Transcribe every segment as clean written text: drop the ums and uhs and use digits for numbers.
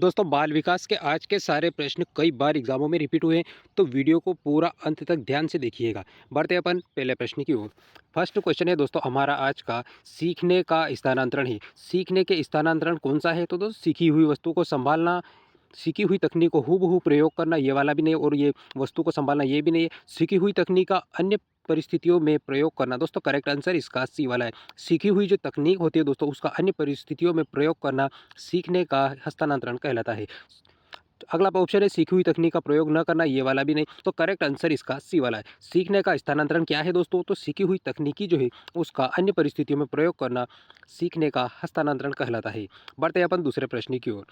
दोस्तों बाल विकास के आज के सारे प्रश्न कई बार एग्जामों में रिपीट हुए हैं, तो वीडियो को पूरा अंत तक ध्यान से देखिएगा। बढ़ते अपन पहले प्रश्न की ओर। फर्स्ट क्वेश्चन है दोस्तों हमारा आज का, सीखने का स्थानांतरण है। सीखने के स्थानांतरण कौन सा है? तो दोस्तों सीखी हुई वस्तु को संभालना, सीखी हुई तकनीक को हूबहू प्रयोग करना, ये वाला भी नहीं, और ये वस्तु को संभालना ये भी नहीं है। सीखी हुई तकनीक का अन्य परिस्थितियों में प्रयोग करना। दोस्तों करेक्ट आंसर इसका सी वाला है। सीखी हुई जो तकनीक होती है दोस्तों, उसका अन्य परिस्थितियों में प्रयोग करना सीखने का हस्तांतरण कहलाता है। अगला ऑप्शन है सीखी हुई तकनीक का प्रयोग न करना, ये वाला भी नहीं। तो करेक्ट आंसर इसका सी वाला है। सीखने का स्थानांतरण क्या है दोस्तों? तो सीखी हुई तकनीकी जो है उसका अन्य परिस्थितियों में प्रयोग करना सीखने का हस्तांतरण कहलाता है। बढ़ते हैं अपन दूसरे प्रश्न की ओर।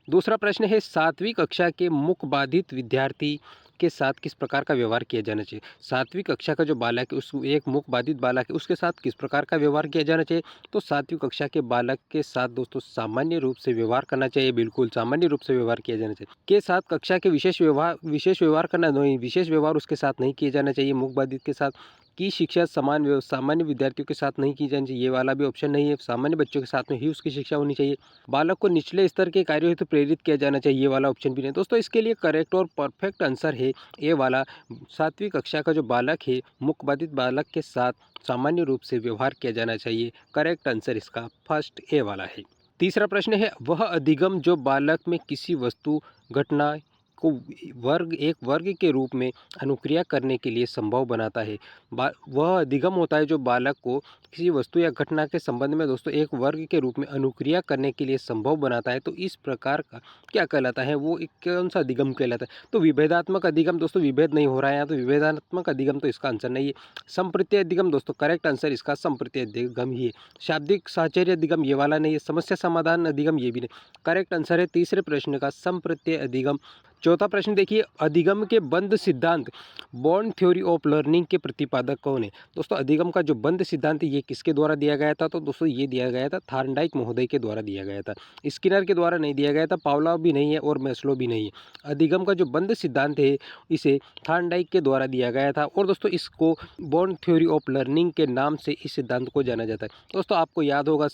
दूसरा प्रश्न है, 7वीं कक्षा के मुख बाधित विद्यार्थी के साथ किस प्रकार का व्यवहार किया जाना चाहिए? 7वीं कक्षा का जो बालक है, उस एक मुख बाधित बालक है, उसके साथ किस प्रकार का व्यवहार किया जाना चाहिए? तो 7वीं कक्षा के बालक के साथ दोस्तों सामान्य रूप से व्यवहार करना चाहिए, बिल्कुल सामान्य रूप से व्यवहार किया जाना चाहिए। के साथ कक्षा के विशेष व्यवहार करना नहीं, विशेष व्यवहार उसके साथ नहीं किया जाना चाहिए। मुख बाधित के साथ की शिक्षा सामान्य विद्यार्थियों के साथ नहीं की जानी चाहिए, ये वाला भी ऑप्शन नहीं है। सामान्य बच्चों के साथ में ही उसकी शिक्षा होनी चाहिए। बालक को निचले स्तर के कार्यों हेतु प्रेरित किया जाना चाहिए, ये वाला ऑप्शन भी नहीं। दोस्तों इसके लिए करेक्ट और परफेक्ट आंसर है ए वाला। 7वीं कक्षा का जो बालक है, मुख बाधित बालक के साथ सामान्य रूप से व्यवहार किया जाना चाहिए। करेक्ट आंसर इसका फर्स्ट ए वाला है। तीसरा प्रश्न है, वह अधिगम जो बालक में किसी वस्तु, घटना को एक वर्ग के रूप में अनुक्रिया करने के लिए संभव बनाता है। वह अधिगम होता है जो बालक को किसी वस्तु या घटना के संबंध में दोस्तों एक वर्ग के रूप में अनुक्रिया करने के लिए संभव बनाता है। तो इस प्रकार का क्या कहलाता है? वो एक कौन सा अधिगम कहलाता है? तो विभेदात्मक अधिगम। दोस्तों विभेद नहीं हो रहा है यहाँ, तो विभेदात्मक अधिगम तो इसका आंसर नहीं है। संप्रत्यय अधिगम दोस्तों करेक्ट आंसर इसका संप्रत्यय अधिगम ही है। शाब्दिक साहचर्य अधिगम ये वाला नहीं है। समस्या समाधान अधिगम ये भी नहीं। करेक्ट आंसर है तीसरे प्रश्न का संप्रत्यय अधिगम। चौथा प्रश्न देखिए, अधिगम के बंध सिद्धांत, बॉन्ड थ्योरी ऑफ लर्निंग के प्रतिपादक कौन है? दोस्तों अधिगम का जो बंध सिद्धांत है ये किसके द्वारा दिया गया था? तो दोस्तों ये दिया गया था थार्नडाइक महोदय के द्वारा दिया गया था। स्किनर के द्वारा नहीं दिया गया था, पावलोव भी नहीं है और मैस्लो भी नहीं है। अधिगम का जो बंध सिद्धांत है इसे थार्नडाइक के द्वारा दिया गया था, और दोस्तों इसको बॉन्ड थ्योरी ऑफ लर्निंग के नाम से इस सिद्धांत को जाना जाता है। दोस्तों आपको याद होगा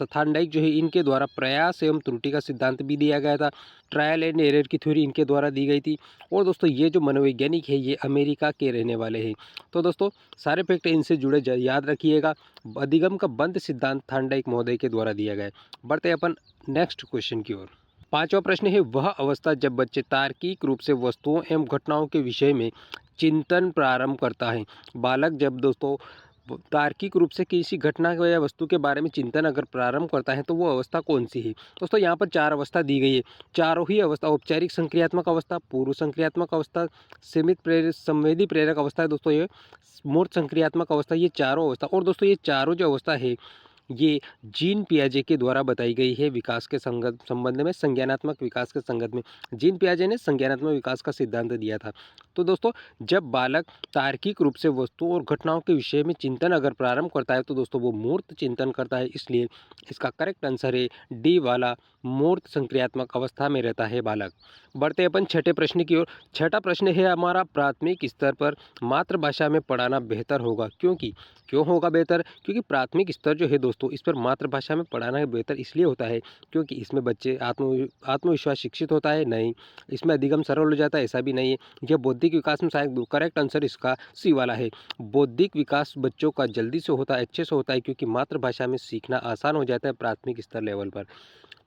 थार्नडाइक जो है इनके द्वारा प्रयास एवं त्रुटि का सिद्धांत भी दिया गया था। ट्रायल एंड एरर की थ्योरी इनके द्वारा दी गई थी। और दोस्तों ये जो मनोवैज्ञानिक है ये अमेरिका के रहने वाले हैं। तो दोस्तों सारे फैक्ट इनसे जुड़े याद रखिएगा। अधिगम का बंध सिद्धांत थार्नडाइक महोदय के द्वारा दिया गया है। बढ़ते हैं अपन नेक्स्ट क्वेश्चन की ओर। पांचवा प्रश्न है, वह अवस्था जब बच्चे तार्किक रूप से वस्तुओं एवं घटनाओं के विषय में चिंतन प्रारंभ करता है। बालक जब दोस्तों तार्किक रूप से किसी घटना या वस्तु के बारे में चिंतन अगर प्रारंभ करता है तो वो अवस्था कौन सी है? दोस्तों यहाँ पर चार अवस्था दी गई है। चारों ही अवस्था, औपचारिक संक्रियात्मक अवस्था, पूर्व संक्रियात्मक अवस्था, सीमित प्रेरक संवेदी प्रेरक अवस्था है दोस्तों, ये मूर्त संक्रियात्मक अवस्था, ये चारों अवस्था। और दोस्तों ये चारों जो अवस्था है ये जीन पियाजे के द्वारा बताई गई है विकास के संबंध में, संज्ञानात्मक विकास के संगत में। जीन पियाजे ने संज्ञानात्मक विकास का सिद्धांत दिया था। तो दोस्तों जब बालक तार्किक रूप से वस्तुओं और घटनाओं के विषय में चिंतन अगर प्रारंभ करता है तो दोस्तों वो मूर्त चिंतन करता है। इसलिए इसका करेक्ट आंसर है डी वाला, मूर्त संक्रियात्मक अवस्था में रहता है बालक। बढ़ते अपन छठे प्रश्न की ओर। छठा प्रश्न है हमारा, प्राथमिक स्तर पर मातृभाषा में पढ़ाना बेहतर होगा क्योंकि, क्यों होगा बेहतर? क्योंकि प्राथमिक स्तर जो है दोस्तों इस पर मातृभाषा में पढ़ाना बेहतर इसलिए होता है क्योंकि इसमें बच्चे आत्मविश्वास शिक्षित होता है। नहीं, इसमें अधिगम सरल हो जाता है, ऐसा भी नहीं है। यह बौद्धिक विकास में सहायक। करेक्ट आंसर इसका सी वाला है। बौद्धिक विकास बच्चों का जल्दी से होता है, अच्छे से होता है, क्योंकि मातृभाषा में सीखना आसान हो जाता है प्राथमिक स्तर लेवल पर।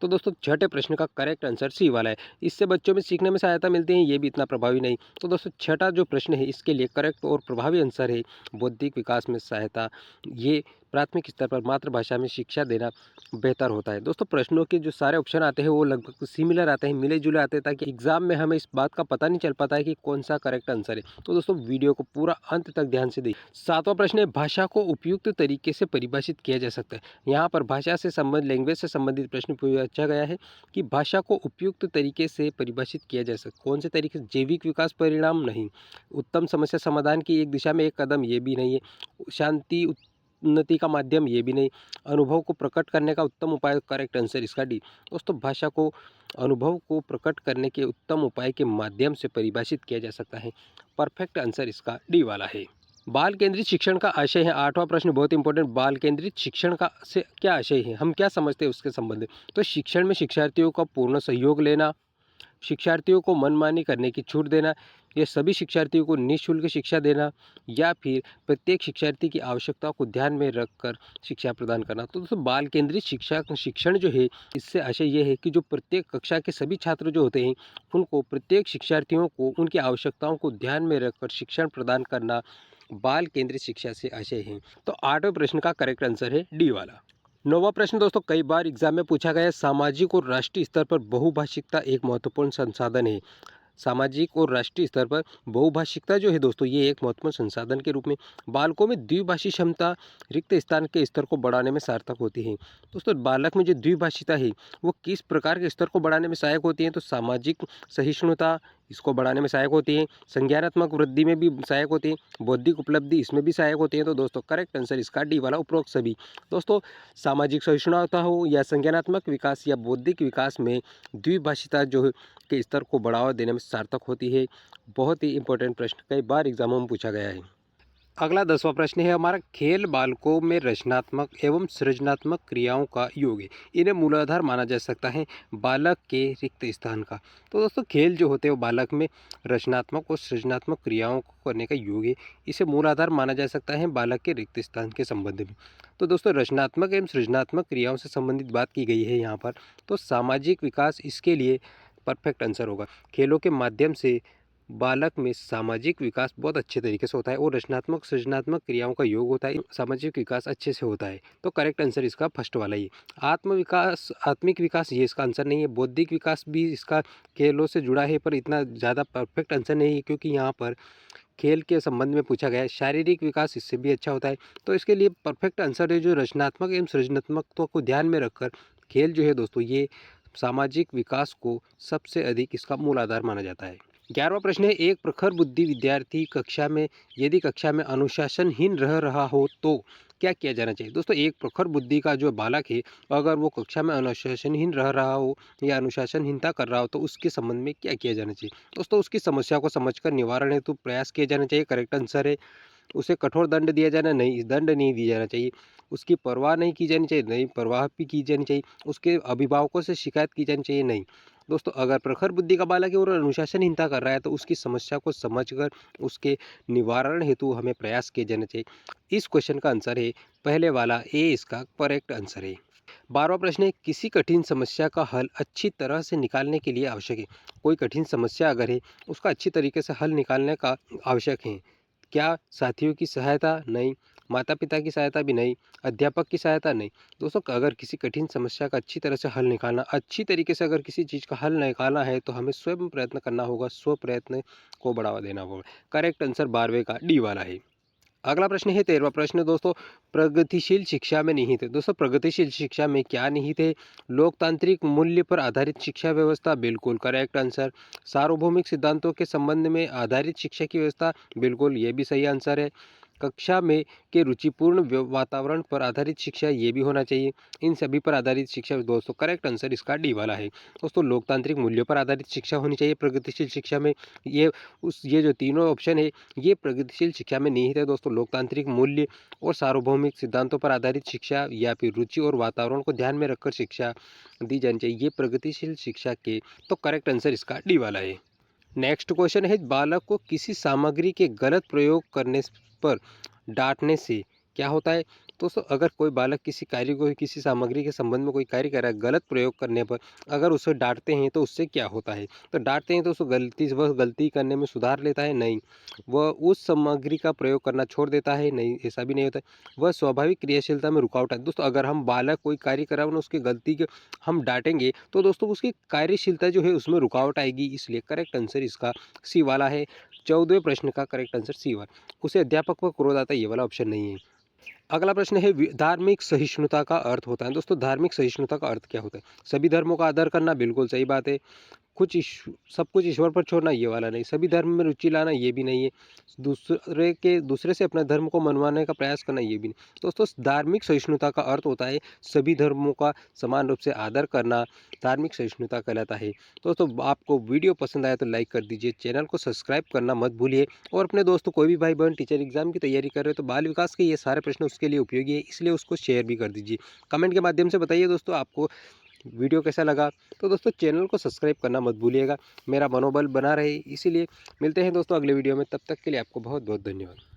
तो दोस्तों छठे प्रश्न का करेक्ट आंसर सी वाला है। इससे बच्चों में सीखने में सहायता मिलती है, ये भी इतना प्रभावी नहीं। तो दोस्तों छठा जो प्रश्न है इसके लिए करेक्ट और प्रभावी आंसर है बौद्धिक विकास में सहायता। ये प्राथमिक स्तर पर मातृभाषा में शिक्षा देना बेहतर होता है। दोस्तों प्रश्नों के जो सारे ऑप्शन आते हैं वो लगभग सिमिलर आते हैं, मिले जुले आते हैं, ताकि एग्जाम में हमें इस बात का पता नहीं चल पाता है कि कौन सा करेक्ट आंसर है। तो दोस्तों वीडियो को पूरा अंत तक ध्यान से देखिए। सातवां प्रश्न है, भाषा को उपयुक्त तरीके से परिभाषित किया जा सकता है। यहाँ पर भाषा से संबंधित, लैंग्वेज से संबंधित प्रश्न पूछा गया है कि भाषा को उपयुक्त तरीके से परिभाषित किया जा सकता है। कौन से तरीके से? जैविक विकास परिणाम नहीं, उत्तम समस्या समाधान की एक दिशा में एक कदम ये भी नहीं है, शांति उन्नति का माध्यम ये भी नहीं, अनुभव को प्रकट करने का उत्तम उपाय। करेक्ट आंसर इसका डी। दोस्तों भाषा को अनुभव को प्रकट करने के उत्तम उपाय के माध्यम से परिभाषित किया जा सकता है। परफेक्ट आंसर इसका डी वाला है। बाल केंद्रित शिक्षण का आशय है, आठवां प्रश्न बहुत इंपॉर्टेंट, बाल केंद्रित शिक्षण का से क्या आशय है, हम क्या समझते हैं उसके संबंध में। तो शिक्षण में शिक्षार्थियों का पूर्ण सहयोग लेना, शिक्षार्थियों को मनमानी करने की छूट देना, या सभी शिक्षार्थियों को निःशुल्क शिक्षा देना, या फिर प्रत्येक शिक्षार्थी की आवश्यकताओं को ध्यान में रखकर शिक्षा प्रदान करना। तो दोस्तों बाल केंद्रित शिक्षण जो है, इससे आशय ये है कि जो प्रत्येक कक्षा के सभी छात्र जो होते हैं, उनको प्रत्येक शिक्षार्थियों को उनकी आवश्यकताओं को ध्यान में रखकर शिक्षण प्रदान करना बाल केंद्रित शिक्षा से आशय है। तो आठवें प्रश्न का करेक्ट आंसर है डी वाला। नौवां प्रश्न दोस्तों कई बार एग्जाम में पूछा गया है, सामाजिक और राष्ट्रीय स्तर पर बहुभाषिकता एक महत्वपूर्ण संसाधन है। सामाजिक और राष्ट्रीय स्तर पर बहुभाषिकता जो है दोस्तों, ये एक महत्वपूर्ण संसाधन के रूप में बालकों में द्विभाषी क्षमता रिक्त स्थान के स्तर को बढ़ाने में सार्थक होती है। दोस्तों बालक में जो द्विभाषिता है वो किस प्रकार के स्तर को बढ़ाने में सहायक होती है, तो सामाजिक सहिष्णुता इसको बढ़ाने में सहायक होती है, संज्ञानात्मक वृद्धि में भी सहायक होती है, बौद्धिक उपलब्धि इसमें भी सहायक होती है। तो दोस्तों करेक्ट आंसर इसका डी वाला उपरोक्त सभी। दोस्तों सामाजिक सहिष्णुता हो या संज्ञानात्मक विकास या बौद्धिक विकास में द्विभाषिता जो के स्तर को बढ़ावा देने में सार्थक होती है। बहुत ही इंपॉर्टेंट प्रश्न कई बार एग्जामों में पूछा गया है। अगला 10वां प्रश्न है हमारा, खेल बालकों में रचनात्मक एवं सृजनात्मक क्रियाओं का योग है, इन्हें मूलाधार माना जा सकता है बालक के रिक्त स्थान का। तो दोस्तों खेल जो होते हैं वो बालक में रचनात्मक और सृजनात्मक क्रियाओं को करने का योग है, इसे मूलाधार माना जा सकता है बालक के रिक्त स्थान के संबंध में। तो दोस्तों रचनात्मक एवं सृजनात्मक क्रियाओं से संबंधित बात की गई है यहाँ पर, तो सामाजिक विकास इसके लिए परफेक्ट आंसर होगा। खेलों के माध्यम से बालक में सामाजिक विकास बहुत अच्छे तरीके से होता है और रचनात्मक सृजनात्मक क्रियाओं का योग होता है, सामाजिक विकास अच्छे से होता है। तो करेक्ट आंसर इसका फर्स्ट वाला ही। आत्म विकास आत्मिक विकास ये इसका आंसर नहीं है। बौद्धिक विकास भी इसका खेलों से जुड़ा है पर इतना ज़्यादा परफेक्ट आंसर नहीं है, क्योंकि यहाँ पर खेल के संबंध में पूछा गया है। शारीरिक विकास इससे भी अच्छा होता है। तो इसके लिए परफेक्ट आंसर है जो रचनात्मक एवं सृजनात्मकता को ध्यान में रखकर खेल जो है दोस्तों, ये सामाजिक विकास को सबसे अधिक इसका मूल आधार माना जाता है। 11वां प्रश्न है, एक प्रखर बुद्धि विद्यार्थी यदि कक्षा में अनुशासनहीन रह रहा हो तो क्या किया जाना चाहिए। दोस्तों एक प्रखर बुद्धि का जो बालक है, अगर वो कक्षा में अनुशासनहीन रह रहा हो या अनुशासनहीनता कर रहा हो तो उसके संबंध में क्या किया जाना चाहिए। दोस्तों उसकी समस्या को समझकर निवारण हेतु प्रयास किया जाना चाहिए, करेक्ट आंसर है। उसे कठोर दंड दिया जाना नहीं, दंड नहीं दिया जाना चाहिए। उसकी परवाह नहीं की जानी चाहिए, नहीं परवाह भी की जानी चाहिए। उसके अभिभावकों से शिकायत की जानी चाहिए, नहीं। दोस्तों अगर प्रखर बुद्धि का बालक है और अनुशासनहीनता कर रहा है तो उसकी समस्या को समझकर उसके निवारण हेतु हमें प्रयास किए जाने चाहिए। इस क्वेश्चन का आंसर है पहले वाला ए, इसका करेक्ट आंसर है। 12वां प्रश्न है, किसी कठिन समस्या का हल अच्छी तरह से निकालने के लिए आवश्यक है। कोई कठिन समस्या अगर है उसका अच्छी तरीके से हल निकालने का आवश्यक है। क्या साथियों की सहायता नहीं, माता पिता की सहायता भी नहीं, अध्यापक की सहायता नहीं। दोस्तों अगर किसी कठिन समस्या का अच्छी तरह से हल निकालना, अच्छी तरीके से अगर किसी चीज़ का हल निकालना है तो हमें स्वयं प्रयत्न करना होगा, स्व प्रयत्न को बढ़ावा देना होगा। करेक्ट आंसर 12वें का डी वाला है। अगला प्रश्न है 13वां प्रश्न दोस्तों, प्रगतिशील शिक्षा में निहित है। दोस्तों प्रगतिशील शिक्षा में क्या निहित है। लोकतांत्रिक मूल्य पर आधारित शिक्षा व्यवस्था, बिल्कुल करेक्ट आंसर। सार्वभौमिक सिद्धांतों के संबंध में आधारित शिक्षा की व्यवस्था, बिल्कुल ये भी सही आंसर है। कक्षा में के रुचिपूर्ण वातावरण पर आधारित शिक्षा, ये भी होना चाहिए। इन सभी पर आधारित शिक्षा दोस्तों करेक्ट आंसर इसका डी वाला है। दोस्तों लोकतांत्रिक मूल्यों पर आधारित शिक्षा होनी चाहिए प्रगतिशील शिक्षा में। ये जो तीनों ऑप्शन है ये प्रगतिशील शिक्षा में निहित है दोस्तों। लोकतांत्रिक मूल्य और सार्वभौमिक सिद्धांतों पर आधारित शिक्षा या फिर रुचि और वातावरण को ध्यान में रखकर शिक्षा दी जानी चाहिए, ये प्रगतिशील शिक्षा के तो करेक्ट आंसर इसका डी वाला है। नेक्स्ट क्वेश्चन है, बालक को किसी सामग्री के गलत प्रयोग करने पर डांटने से क्या होता है। दोस्तों अगर कोई बालक किसी कार्य को, किसी सामग्री के संबंध में कोई कार्य कर रहा है, गलत प्रयोग करने पर अगर उसे डांटते हैं तो उससे क्या होता है। तो डांटते हैं तो उसको वह गलती करने में सुधार लेता है, नहीं। वह उस सामग्री का प्रयोग करना छोड़ देता है, नहीं, ऐसा भी नहीं होता है। वह स्वाभाविक क्रियाशीलता में रुकावट है। दोस्तों अगर हम बालक कोई कार्य कर रहा है उसकी गलती के हम डांटेंगे तो दोस्तों उसकी कार्यशीलता जो है उसमें रुकावट आएगी, इसलिए करेक्ट आंसर इसका सी वाला है। 14वें प्रश्न का करेक्ट आंसर सी वाला। उसे अध्यापक पर क्रोध आता है, ये वाला ऑप्शन नहीं है। अगला प्रश्न है, धार्मिक सहिष्णुता का अर्थ होता है। दोस्तों धार्मिक सहिष्णुता का अर्थ क्या होता है। सभी धर्मों का आदर करना, बिल्कुल सही बात है। सब कुछ ईश्वर पर छोड़ना ये वाला नहीं, सभी धर्म में रुचि लाना ये भी नहीं है, दूसरे से अपना धर्म को मनवाने का प्रयास करना ये भी नहीं। दोस्तों, धार्मिक सहिष्णुता का अर्थ होता है सभी धर्मों का समान रूप से आदर करना, धार्मिक सहिष्णुता कहलाता है। दोस्तों, आपको वीडियो पसंद आया तो लाइक कर दीजिए, चैनल को सब्सक्राइब करना मत भूलिए और अपने दोस्तों कोई भी भाई बहन टीचर एग्जाम की तैयारी कर रहे हो तो बाल विकास के ये सारे प्रश्न उसके लिए उपयोगी है, इसलिए उसको शेयर भी कर दीजिए। कमेंट के माध्यम से बताइए दोस्तों आपको वीडियो कैसा लगा। तो दोस्तों, चैनल को सब्सक्राइब करना मत भूलिएगा, मेरा मनोबल बना रहे इसीलिए। मिलते हैं दोस्तों अगले वीडियो में, तब तक के लिए आपको बहुत बहुत धन्यवाद।